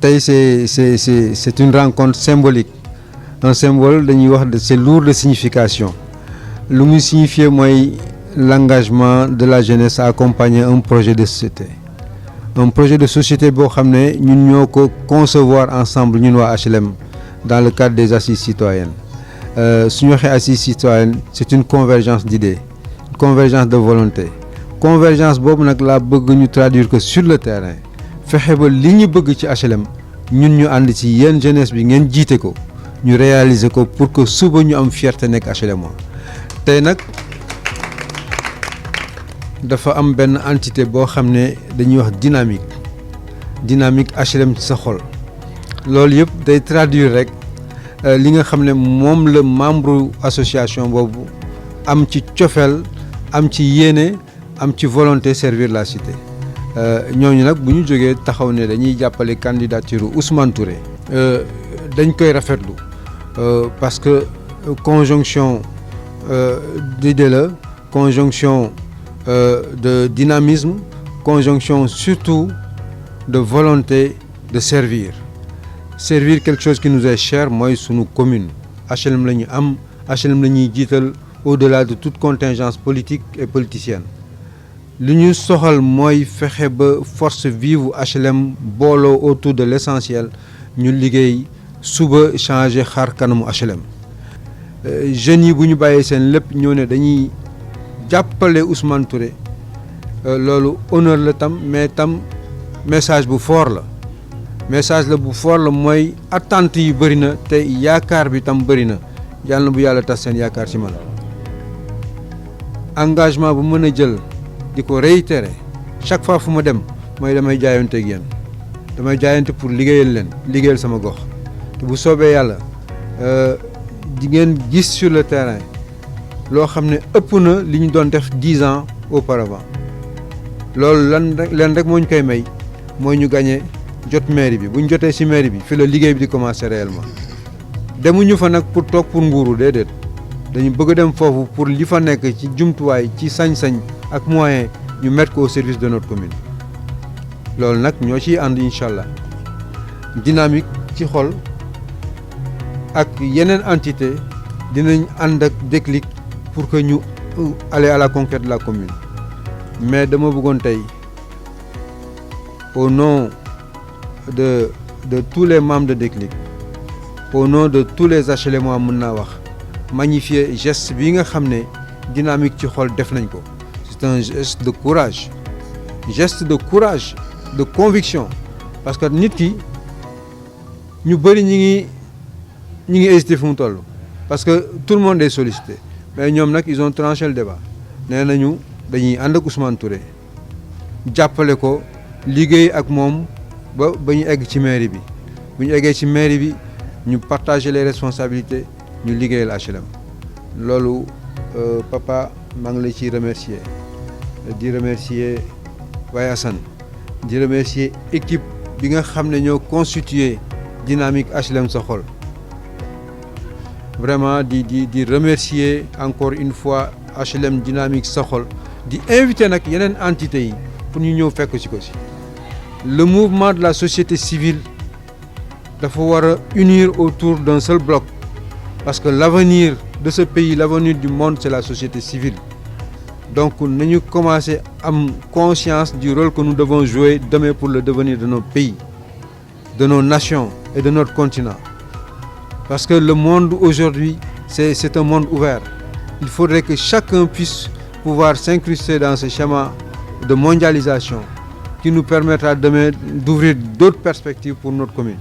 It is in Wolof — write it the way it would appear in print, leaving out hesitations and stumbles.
tey c'est une rencontre symbolique un symbole dañuy wax c'est lourd de signification lu muy signifier mooy l'engagement de la jeunesse à accompagner un projet de société boo xam ne ñun ñoo ko concevoir ensemble ñun waa HLM dans le cadre des assises citoyennes suñu waxee assises citoyennes c'est une convergence d'idées une convergence de volonté convergence boobu nag laa bëgg ñu traduire que sur le terrain fexe ba li ñu bëgg ci HLM ñun ñu ànd ci yéen jeunesse bi ngeen jiite ko ñu réaliser ko pour que suba ñu am fierté nekk HLM tey nag dafa am benn entité boo xam ne dañuy wax dynamique HLM ci sa xol loolu yëpp day traduire rek li nga xam ne moom la membre association boobu am ci cofeel am ci yéene am ci volonté servir la cité ñooñu nag bu ñu jógee taxaw ne dañuy jàppale candidature Ousmane Touré dañ koy rafetlu parce que conjonction d'idées la conjonction de dynamisme conjonction surtout de volonté de servir quelque chose qui nous est cher mooy sunu commune HLM la ñu am HLM la ñuy jiital au-delà de toute contingence politique et politicienne li ñu soxal mooy fexe ba force vive HLM booloo autour de l'essentiel ñu liggéey suba changer xar kanamu HLM jeunes yi bu ñu bàyyee seen lépp ñëw ne dañuy jàppale Ousmane Touré loolu honneur la tam mais tam message bu fort la mooy attente yi bëri na te yaakaar bi tam bëri na yàlla na bu yàlla tas seen yaakaar ci man engagement bu mën a jël di ko réitérer chaque fois fu ma dem mooy damay jaayante ak yéen damay jaayante pour liggéeyal sama gox te bu soobee yàlla di ngeen gis sur le terrain loo xam ne ëpp na li ñu doon def 10 ans auparavant loolu leen rek moo ñu koy may mooy ñu gagné jot mairie bi bu ñu jotee ci mairie bi fi la liggéey bi di commencer réellement demuñu fa nag pour toog pour nguuru déedéet dañu bëgg a dem foofu pour li fa nekk ci jumtuwaay ci sañ-sañ ak moyen ñu mettre ko au service de notre commune loolu nag ñoo ciy ànd incha allah dynamique ci xol ak yeneen entité dinañ ànd ak déclic pour que ñu aller à la conquête de la commune mais dama bëggoon tey au nom de tous les membres de Déclic au nom de tous les HLMois mën naa wax magnifier geste bi nga xam ne dynamique ci xol def nañ ko c'est un geste de courage de conviction parce que nit ki ñu bëri ñi ngi hésité fu mu toll parce que tout le monde est sollicité mais ñoom nag ils ont tranché le débat nee nañu dañuy ànd ak Ousmane Touré jàppale ko liggéey ak moom ba ñu egg ci mairie bi bu ñu eggee ci mairie bi ñu partager les responsabilités ñu liggéeyal HLM loolu papa maa ngi lay ciy remercier di remercier Baye Assane di remercier équipe bi nga xam ne ñoo constitué dynamique HLM sa xol vraiment di remercier encore une fois HLM dynamique sa xol di inviter nag yeneen entités yi pour ñu ñëw fekk ci ko ci le mouvement de la société civile dafa war a unir autour d'un seul bloc parce que l'avenir de ce pays l'avenir du monde c'est la société civile donc nañu commencer am conscience du rôle que nous devons jouer demain pour le devenir de nos pays de nos nations et de notre continent parce que le monde aujourd'hui c'est un monde ouvert il faudrait que chacun puisse pouvoir s'incruster dans ce schéma de mondialisation qui nous permettra demain d'ouvrir d'autres perspectives pour notre commune